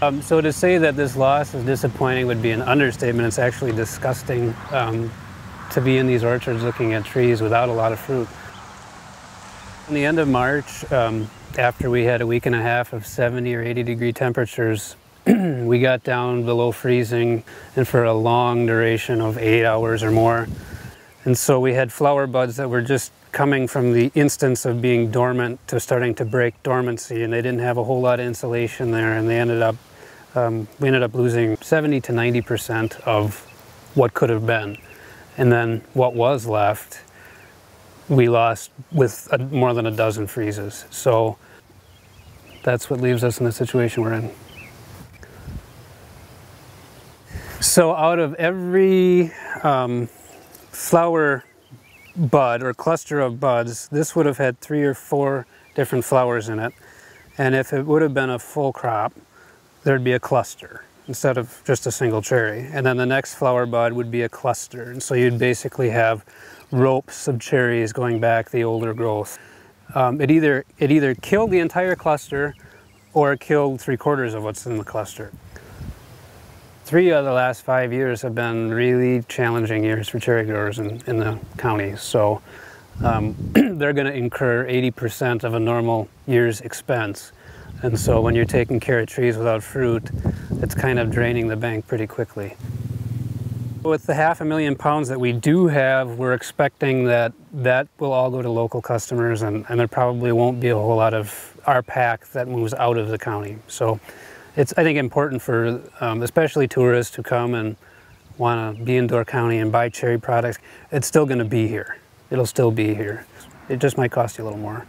So to say that this loss is disappointing would be an understatement. It's actually disgusting to be in these orchards looking at trees without a lot of fruit. In the end of March, after we had a week and a half of 70 or 80 degree temperatures, we got down below freezing and for a long duration of 8 hours or more. And so we had flower buds that were just coming from the instance of being dormant to starting to break dormancy, and they didn't have a whole lot of insulation there, and they ended up, we ended up losing 70 to 90% of what could have been. And then what was left, we lost with more than a dozen freezes. So that's what leaves us in the situation we're in. So out of every flower bud or cluster of buds, this would have had 3 or 4 different flowers in it. And if it would have been a full crop, there'd be a cluster instead of just a single cherry. And then the next flower bud would be a cluster. And so you'd basically have ropes of cherries going back the older growth. It either killed the entire cluster or it killed 3/4 of what's in the cluster. 3 of the last 5 years have been really challenging years for cherry growers in the county. So they're going to incur 80% of a normal year's expense. And so when you're taking care of trees without fruit, it's kind of draining the bank pretty quickly. With the 500,000 pounds that we do have, we're expecting that will all go to local customers, and there probably won't be a whole lot of our pack that moves out of the county. So it's, I think, important for especially tourists who come and want to be in Door County and buy cherry products. It's still going to be here. It'll still be here. It just might cost you a little more.